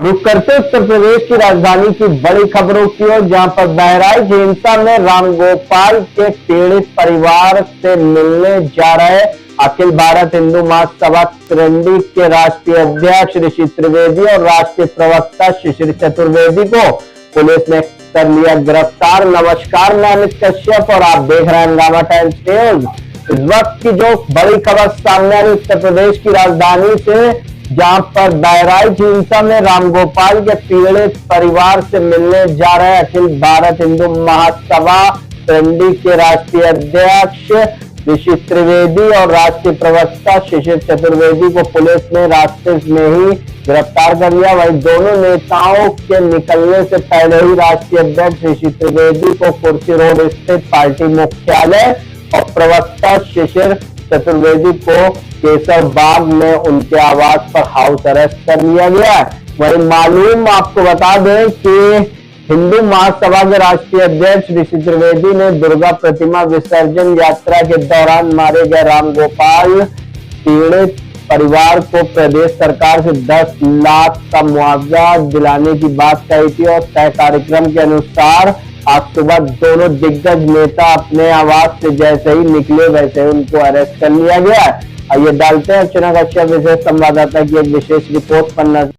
रुक करते उत्तर प्रदेश की राजधानी की बड़ी खबरों की ओर, जहां पर बहराइच हिंसा में रामगोपाल के पीड़ित परिवार से मिलने जा रहे अखिल भारत हिंदू महासभा त्रिवेदी के राष्ट्रीय अध्यक्ष ऋषि त्रिवेदी और राष्ट्रीय प्रवक्ता शिशिर चतुर्वेदी को पुलिस ने कर लिया गिरफ्तार। नमस्कार, मैं अमित कश्यप और आप देख रहे हैं हंगामा टाइम्स न्यूज। इस वक्त की जो बड़ी खबर सामने आ रही उत्तर प्रदेश की राजधानी से, जहां पर बहराइच हिंसा में रामगोपाल के पीड़ित परिवार से मिलने जा रहे अखिल भारत हिंदू महासभा त्रिवेदी के राष्ट्रीय अध्यक्ष ऋषि त्रिवेदी और राष्ट्रीय प्रवक्ता शिशिर चतुर्वेदी को पुलिस ने रास्ते में ही गिरफ्तार कर लिया। वहीं दोनों नेताओं के निकलने से पहले ही राष्ट्रीय अध्यक्ष ऋषि त्रिवेदी को कुर्सी रोड स्थित पार्टी मुख्यालय और प्रवक्ता शिशिर चतुर्वेदी को केशव बाग में उनके आवास पर हाउस अरेस्ट कर लिया गया है। वहीं मालूम आपको बता दें कि हिंदू महासभा के राष्ट्रीय अध्यक्ष ऋषि त्रिवेदी ने दुर्गा प्रतिमा विसर्जन यात्रा के दौरान मारे गए रामगोपाल पीड़ित परिवार को प्रदेश सरकार से 10 लाख का मुआवजा दिलाने की बात कही थी और तय कार्यक्रम के अनुसार आज सुबह दोनों दिग्गज नेता अपने आवास से जैसे ही निकले वैसे ही उनको अरेस्ट कर लिया गया है। आइए डालते हैं अर्चना कश्यप विशेष संवाददाता की एक विशेष रिपोर्ट पर नजर।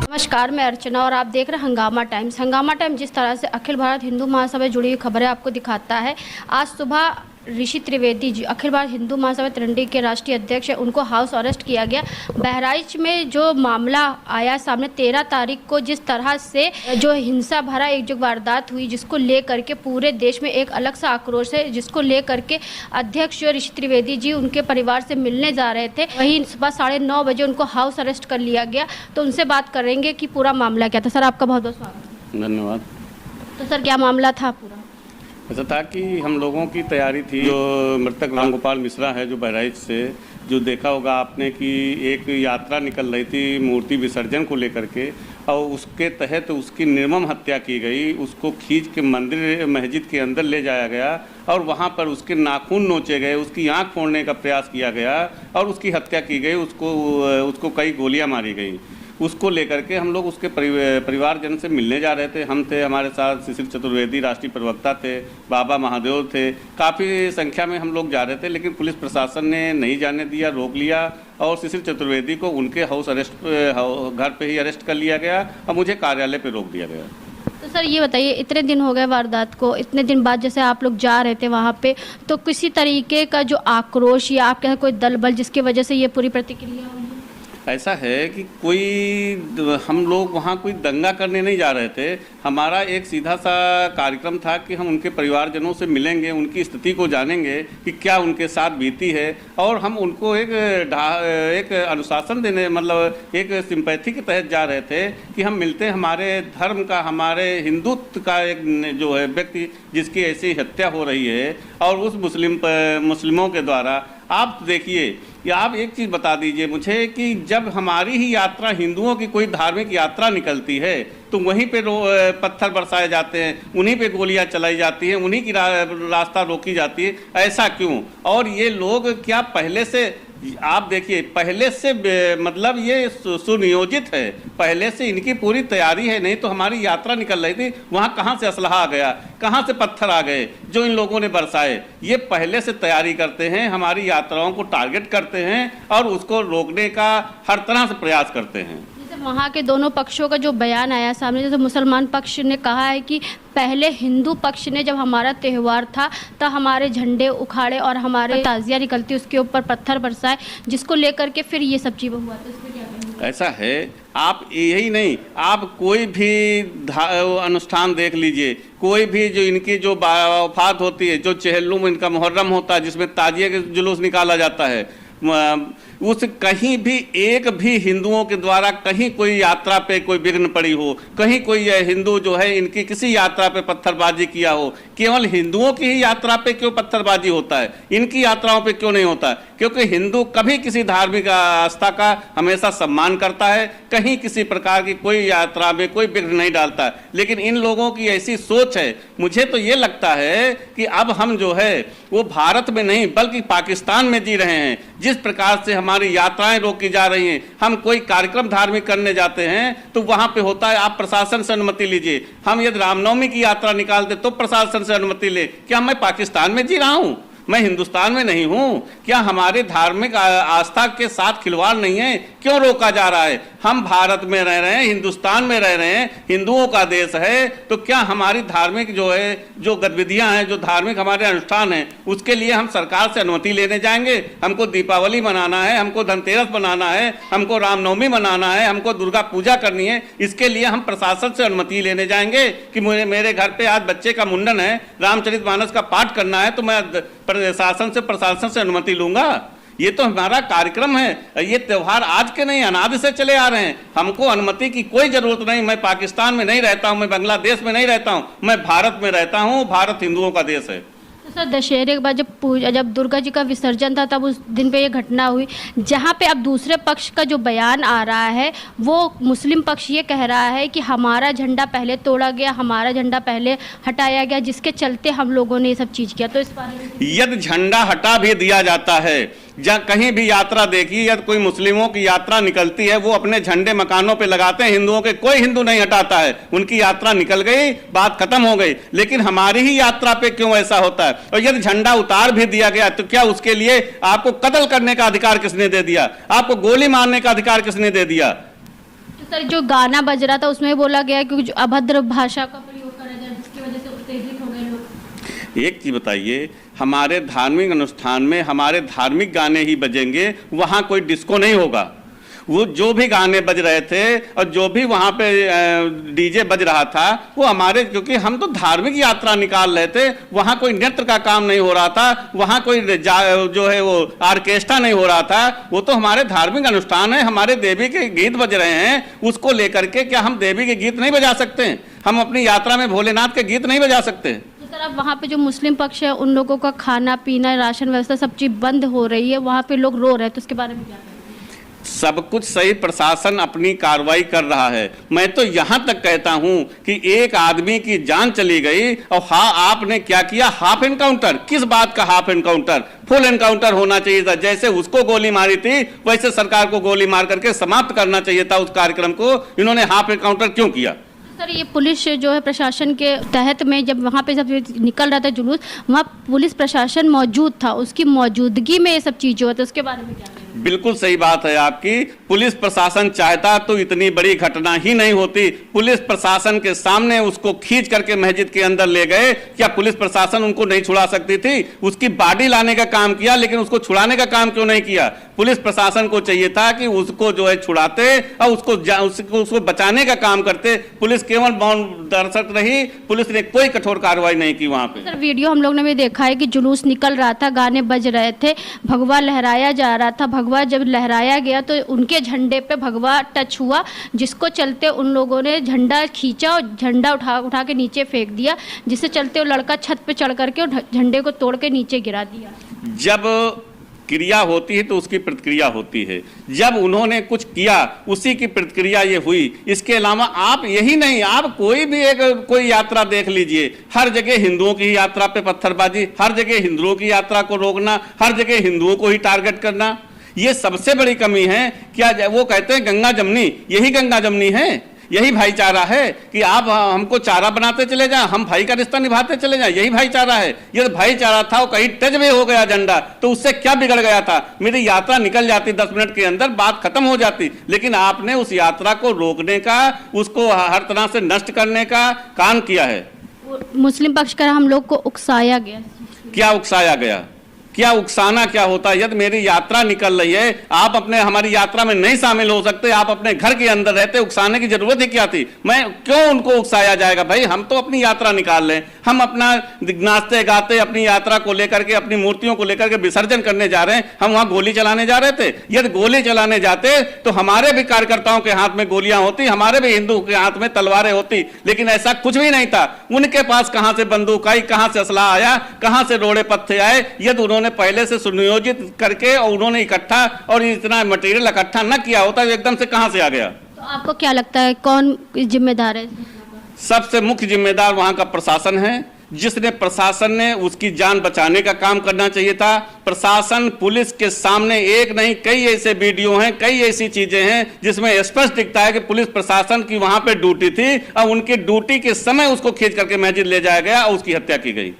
नमस्कार, मैं अर्चना और आप देख रहे हैं हंगामा टाइम्स। हंगामा टाइम्स जिस तरह से अखिल भारत हिंदू महासभा जुड़ी हुई खबरें आपको दिखाता है। आज सुबह ऋषि त्रिवेदी जी अखिल भारत हिंदू महासभा त्रिवेदी के राष्ट्रीय अध्यक्ष है, उनको हाउस अरेस्ट किया गया। बहराइच में जो मामला आया सामने 13 तारीख को, जिस तरह से जो हिंसा भरा एक जो वारदात हुई, जिसको लेकर के पूरे देश में एक अलग सा आक्रोश है, जिसको लेकर के अध्यक्ष ऋषि त्रिवेदी जी उनके परिवार से मिलने जा रहे थे। वहीं सुबह 9:30 बजे उनको हाउस अरेस्ट कर लिया गया। तो उनसे बात करेंगे कि पूरा मामला क्या था। सर, आपका बहुत बहुत स्वागत। धन्यवाद। तो सर, क्या मामला था पूरा? ऐसा था कि हम लोगों की तैयारी थी, जो मृतक रामगोपाल मिश्रा है जो बहराइच से, जो देखा होगा आपने कि एक यात्रा निकल रही थी मूर्ति विसर्जन को लेकर के, और उसके तहत उसकी निर्मम हत्या की गई। उसको खींच के मंदिर मस्जिद के अंदर ले जाया गया और वहाँ पर उसके नाखून नोचे गए, उसकी आँख फोड़ने का प्रयास किया गया और उसकी हत्या की गई। उसको कई गोलियाँ मारी गई। उसको लेकर के हम लोग उसके परिवारजन से मिलने जा रहे थे। हम थे, हमारे साथ शिशिर चतुर्वेदी राष्ट्रीय प्रवक्ता थे, बाबा महादेव थे, काफ़ी संख्या में हम लोग जा रहे थे, लेकिन पुलिस प्रशासन ने नहीं जाने दिया, रोक लिया और शिशिर चतुर्वेदी को उनके हाउस अरेस्ट घर पे ही अरेस्ट कर लिया गया और मुझे कार्यालय पे रोक दिया गया। तो सर, ये बताइए, इतने दिन हो गए वारदात को, इतने दिन बाद जैसे आप लोग जा रहे थे वहाँ पे, तो किसी तरीके का जो आक्रोश या आपके कोई दल बल जिसकी वजह से ये पूरी प्रतिक्रिया हुई? ऐसा है कि हम लोग वहाँ कोई दंगा करने नहीं जा रहे थे। हमारा एक सीधा सा कार्यक्रम था कि हम उनके परिवारजनों से मिलेंगे, उनकी स्थिति को जानेंगे कि क्या उनके साथ बीती है, और हम उनको एक अनुशासन देने, मतलब एक सिंपैथी के तहत जा रहे थे कि हम मिलते हैं हमारे धर्म का, हमारे हिंदुत्व का एक जो है व्यक्ति जिसकी ऐसी हत्या हो रही है और उस मुस्लिमों के द्वारा। आप देखिए, या आप एक चीज़ बता दीजिए मुझे कि जब हमारी ही यात्रा, हिंदुओं की कोई धार्मिक यात्रा निकलती है, तो वहीं पे पत्थर बरसाए जाते हैं, उन्हीं पे गोलियां चलाई जाती हैं, उन्हीं की रास्ता रोकी जाती है। ऐसा क्यों? और ये लोग क्या पहले से, आप देखिए, पहले से मतलब ये सुनियोजित है, पहले से इनकी पूरी तैयारी है। नहीं तो हमारी यात्रा निकल रही थी, वहाँ कहाँ से असलहा आ गया, कहाँ से पत्थर आ गए जो इन लोगों ने बरसाए? ये पहले से तैयारी करते हैं, हमारी यात्राओं को टारगेट करते हैं और उसको रोकने का हर तरह से प्रयास करते हैं। वहाँ के दोनों पक्षों का जो बयान आया सामने, जैसे मुसलमान पक्ष ने कहा है कि पहले हिंदू पक्ष ने जब हमारा त्यौहार था तब हमारे झंडे उखाड़े और हमारे ताजिया निकलती उसके ऊपर पत्थर बरसाए, जिसको लेकर के फिर ये सब चीज़ें हुआ। तो इसमें क्या कहेंगे? ऐसा है, आप यही नहीं, आप कोई भी अनुष्ठान देख लीजिए, कोई भी जो इनकी जो वफात होती है, जो चहलुम इनका मुहर्रम होता है जिसमें ताजिए के जुलूस निकाला जाता है, उस कहीं भी एक भी हिंदुओं के द्वारा कहीं कोई यात्रा पे कोई विघ्न पड़ी हो, कहीं कोई हिंदू जो है इनकी किसी यात्रा पे पत्थरबाजी किया हो, केवल हिंदुओं की ही यात्रा पे क्यों पत्थरबाजी होता है, इनकी यात्राओं पे क्यों नहीं होता? क्योंकि हिंदू कभी किसी धार्मिक आस्था का हमेशा सम्मान करता है, कहीं किसी प्रकार की कोई यात्रा में कोई विघ्न नहीं डालता। लेकिन इन लोगों की ऐसी सोच है, मुझे तो ये लगता है कि अब हम जो है वो भारत में नहीं बल्कि पाकिस्तान में जी रहे हैं। जिस प्रकार से हमारी यात्राएं रोकी जा रही हैं, हम कोई कार्यक्रम धार्मिक करने जाते हैं तो वहां पे होता है आप प्रशासन से अनुमति लीजिए। हम यदि रामनवमी की यात्रा निकालते तो प्रशासन से अनुमति ले। क्या मैं पाकिस्तान में जी रहा हूं? मैं हिंदुस्तान में नहीं हूं? क्या हमारे धार्मिक आस्था के साथ खिलवाड़ नहीं है? क्यों रोका जा रहा है? हम भारत में रह रहे हैं, हिंदुस्तान में रह रहे हैं, हिंदुओं का देश है, तो क्या हमारी धार्मिक जो है जो गतिविधियां हैं, जो धार्मिक हमारे अनुष्ठान हैं, उसके लिए हम सरकार से अनुमति लेने जाएंगे? हमको दीपावली मनाना है, हमको धनतेरस मनाना है, हमको रामनवमी मनाना है, हमको दुर्गा पूजा करनी है, इसके लिए हम प्रशासन से अनुमति लेने जाएंगे कि मेरे घर पे आज बच्चे का मुंडन है, रामचरितमानस का पाठ करना है, तो मैं प्रशासन से अनुमति लूंगा? ये तो हमारा कार्यक्रम है, ये त्यौहार आज के नहीं अनादि से चले आ रहे हैं। हमको अनुमति की कोई जरूरत नहीं। मैं पाकिस्तान में नहीं रहता हूं, मैं बांग्लादेश में नहीं रहता हूं, मैं भारत में रहता हूं। भारत हिंदुओं का देश है। तो सर, दशहरे के बाद जब दुर्गा जी का विसर्जन था तब उस दिन पे ये घटना हुई, जहाँ पे अब दूसरे पक्ष का जो बयान आ रहा है वो मुस्लिम पक्ष ये कह रहा है कि हमारा झंडा पहले तोड़ा गया, हमारा झंडा पहले हटाया गया, जिसके चलते हम लोगों ने ये सब चीज़ किया। तो इस बारे में यदि झंडा हटा भी दिया जाता है, जहाँ कहीं भी यात्रा देखी या कोई मुस्लिमों की यात्रा निकलती है, वो अपने झंडे मकानों पे लगाते हैं, हिंदुओं के कोई हिंदू नहीं हटाता है। उनकी यात्रा निकल गई, बात खत्म हो गई। लेकिन हमारी ही यात्रा पे क्यों ऐसा होता है? और यदि झंडा उतार भी दिया गया तो क्या उसके लिए आपको कत्ल करने का अधिकार किसने दे दिया? आपको गोली मारने का अधिकार किसने दे दिया? तो सर, जो गाना बज रहा था उसमें बोला गया कि अभद्र भाषा का प्रयोग करा जाए, जिसकी वजह से उत्तेजित हो गए लोग। एक चीज बताइए, हमारे धार्मिक अनुष्ठान में हमारे धार्मिक गाने ही बजेंगे, वहां कोई डिस्को नहीं होगा। वो जो भी गाने बज रहे थे और जो भी वहां पे डीजे बज रहा था वो हमारे, क्योंकि हम तो धार्मिक यात्रा निकाल रहे थे, वहां कोई नृत्य का काम नहीं हो रहा था, वहां कोई जो है वो ऑर्केस्ट्रा नहीं हो रहा था। वो तो हमारे धार्मिक अनुष्ठान है, हमारे देवी के गीत बज रहे हैं, उसको लेकर के क्या हम देवी के गीत नहीं बजा सकते? हम अपनी यात्रा में भोलेनाथ के गीत नहीं बजा सकते? सर, अब वहाँ पे जो मुस्लिम पक्ष है उन लोगों का खाना पीना, राशन व्यवस्था, सब चीज़ बंद हो रही है, वहाँ पे लोग रो रहे हैं, तो उसके बारे में क्या कहेंगे? सब कुछ सही, प्रशासन अपनी कार्रवाई कर रहा है। मैं तो यहां तक कहता हूं कि एक आदमी की जान चली गई और आपने क्या किया? Half encounter. किस बात का हाफ एनकाउंटर? फुल एनकाउंटर होना चाहिए था। जैसे उसको गोली मारी थी वैसे सरकार को गोली मार करके समाप्त करना चाहिए था उस कार्यक्रम को। इन्होंने हाफ एनकाउंटर क्यों किया? सर, ये पुलिस जो है प्रशासन के तहत में जब वहाँ पे जब निकल रहा था जुलूस, वहाँ पुलिस प्रशासन मौजूद था, उसकी मौजूदगी में ये सब चीज़ हुआ, तो उसके बारे में क्या कहेंगे? बिल्कुल सही बात है आपकी। पुलिस प्रशासन चाहता तो इतनी बड़ी घटना ही नहीं होती। पुलिस प्रशासन के सामने उसको खींच करके मस्जिद के अंदर ले गए। क्या पुलिस प्रशासन उनको नहीं छुड़ा सकती थी? उसकी बॉडी लाने का काम किया, लेकिन उसको छुड़ाने का काम क्यों नहीं किया? पुलिस प्रशासन को चाहिए था कि उसको जो है छुड़ाते और उसको बचाने का काम करते। पुलिस केवल मौन दर्शक रही, पुलिस ने कोई कठोर कार्रवाई नहीं की वहां पे। सर, वीडियो हम लोग ने भी देखा है कि जुलूस निकल रहा था, गाने बज रहे थे, भगवा लहराया जा रहा था। भगवा जब लहराया गया तो उनके झंडे पे भगवा टच हुआ, जिसको चलते उन लोगों ने झंडा खींचा और झंडा उठा के नीचे फेंक दिया, जिससे चलते वो लड़का छत पे चढ़ करके झंडे को तोड़ के नीचे गिरा दिया। जब क्रिया होती है तो उसकी प्रतिक्रिया होती है। जब उन्होंने कुछ किया उसी की प्रतिक्रिया ये हुई। इसके अलावा आप यही नहीं, आप कोई भी कोई यात्रा देख लीजिए, हर जगह हिंदुओं की यात्रा पे पत्थरबाजी, हर जगह हिंदुओं की यात्रा को रोकना, हर जगह हिंदुओं को ही टारगेट करना, ये सबसे बड़ी कमी है। क्या वो कहते हैं गंगा जमनी, यही गंगा जमनी है, यही भाईचारा है कि आप हमको चारा बनाते चले जाएं, हम भाई का रिश्ता निभाते चले जाएं, यही भाईचारा है। ये भाईचारा था, वो कहीं टच में हो गया झंडा तो उससे क्या बिगड़ गया था? मेरी यात्रा निकल जाती 10 मिनट के अंदर, बात खत्म हो जाती। लेकिन आपने उस यात्रा को रोकने का, उसको हर तरह से नष्ट करने का काम किया है। मुस्लिम पक्ष का हम लोग को उकसाया गया। क्या उकसाया गया? क्या उकसाना क्या होता है। यदि मेरी यात्रा निकल रही है, आप अपने हमारी यात्रा में नहीं शामिल हो सकते, आप अपने घर के अंदर रहते, उकसाने की जरूरत ही क्या थी। मैं क्यों उनको उकसाया जाएगा भाई, हम तो अपनी यात्रा निकाल लें, हम अपना नाचते गाते अपनी यात्रा को लेकर के, अपनी मूर्तियों को लेकर के विसर्जन करने जा रहे हैं। हम वहां गोली चलाने जा रहे थे, यदि गोली चलाने जाते तो हमारे भी कार्यकर्ताओं के हाथ में गोलियां होती, हमारे भी हिंदू के हाथ में तलवारें होती, लेकिन ऐसा कुछ भी नहीं था। उनके पास कहां से बंदूक आई, कहां से असला आया, कहां से रोड़े पत्थे आए, यदि उन्होंने पहले से सुनियोजित करके और उन्होंने इकट्ठा और इतना मटेरियल इकट्ठा न किया होता तो एकदम से कहां से आ गया। तो आपको क्या लगता है कौन जिम्मेदार है? सबसे मुख्य जिम्मेदार वहां का प्रशासन है, जिसने प्रशासन ने उसकी जान बचाने का काम करना चाहिए था। प्रशासन पुलिस के सामने एक नहीं कई ऐसे वीडियो हैं, कई ऐसी चीजें हैं जिसमें स्पष्ट दिखता है कि पुलिस प्रशासन की वहां पे ड्यूटी थी और उनकी ड्यूटी के समय उसको खींच करके मस्जिद ले जाया गया और उसकी हत्या की गई।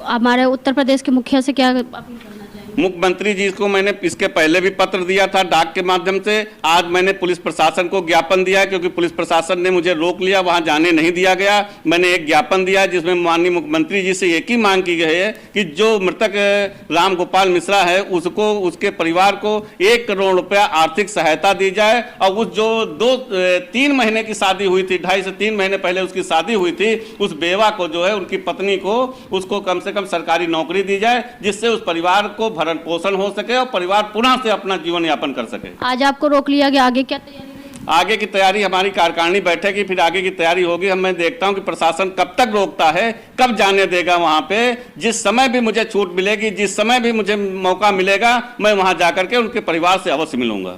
हमारे उत्तर प्रदेश के मुखिया से क्या अपील करना चाहेंगे? मुख्यमंत्री जी को मैंने इसके पहले भी पत्र दिया था डाक के माध्यम से। आज मैंने पुलिस प्रशासन को ज्ञापन दिया क्योंकि पुलिस प्रशासन ने मुझे रोक लिया, वहां जाने नहीं दिया गया। मैंने एक ज्ञापन दिया जिसमें माननीय मुख्यमंत्री जी से एक ही मांग की गई है कि जो मृतक राम गोपाल मिश्रा है उसको, उसके परिवार को 1 करोड़ रुपया आर्थिक सहायता दी जाए और उस जो 3 महीने की शादी हुई थी, 2.5 से 3 महीने पहले उसकी शादी हुई थी, उस बेवा को जो है उनकी पत्नी को उसको कम से कम सरकारी नौकरी दी जाए जिससे उस परिवार को भरण पोषण हो सके और परिवार पुनः से अपना जीवन यापन कर सके। आज आपको रोक लिया गया, आगे क्या तैयारी? आगे की तैयारी हमारी कार्यकारिणी बैठेगी, फिर आगे की तैयारी होगी। मैं देखता हूं कि प्रशासन कब तक रोकता है, कब जाने देगा वहां पे। जिस समय भी मुझे छूट मिलेगी, जिस समय भी मुझे मौका मिलेगा, मैं वहां जाकर के उनके परिवार से अवश्य मिलूंगा।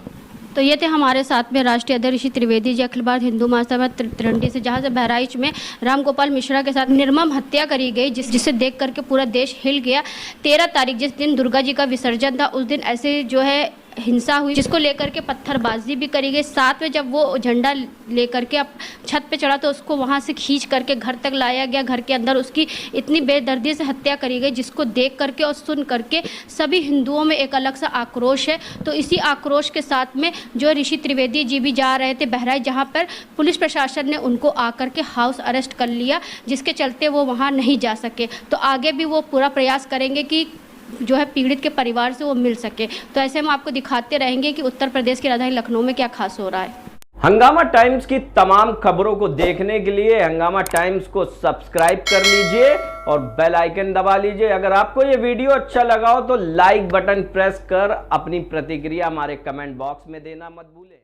तो ये थे हमारे साथ में राष्ट्रीय अध्यक्ष ऋषि त्रिवेदी जी, अखिल भारत हिंदू महासभा तिरंडी से, जहां से बहराइच में राम गोपाल मिश्रा के साथ निर्मम हत्या करी गई, जिसे देख करके पूरा देश हिल गया। 13 तारीख जिस दिन दुर्गा जी का विसर्जन था, उस दिन ऐसे जो है हिंसा हुई, जिसको लेकर के पत्थरबाजी भी करी गई। साथ में जब वो झंडा लेकर के अब छत पे चढ़ा तो उसको वहां से खींच करके घर तक लाया गया। घर के अंदर उसकी इतनी बेदर्दी से हत्या करी गई, जिसको देख करके और सुन करके सभी हिंदुओं में एक अलग सा आक्रोश है। तो इसी आक्रोश के साथ में जो ऋषि त्रिवेदी जी भी जा रहे थे बहराइच, जहाँ पर पुलिस प्रशासन ने उनको आकर के हाउस अरेस्ट कर लिया, जिसके चलते वो वहाँ नहीं जा सके। तो आगे भी वो पूरा प्रयास करेंगे कि जो है पीड़ित के परिवार से वो मिल सके। तो ऐसे हम आपको दिखाते रहेंगे कि उत्तर प्रदेश की राजधानी लखनऊ में क्या खास हो रहा है। हंगामा टाइम्स की तमाम खबरों को देखने के लिए हंगामा टाइम्स को सब्सक्राइब कर लीजिए और बेल आइकन दबा लीजिए। अगर आपको ये वीडियो अच्छा लगा हो तो लाइक बटन प्रेस कर अपनी प्रतिक्रिया हमारे कमेंट बॉक्स में देना मत भूलें।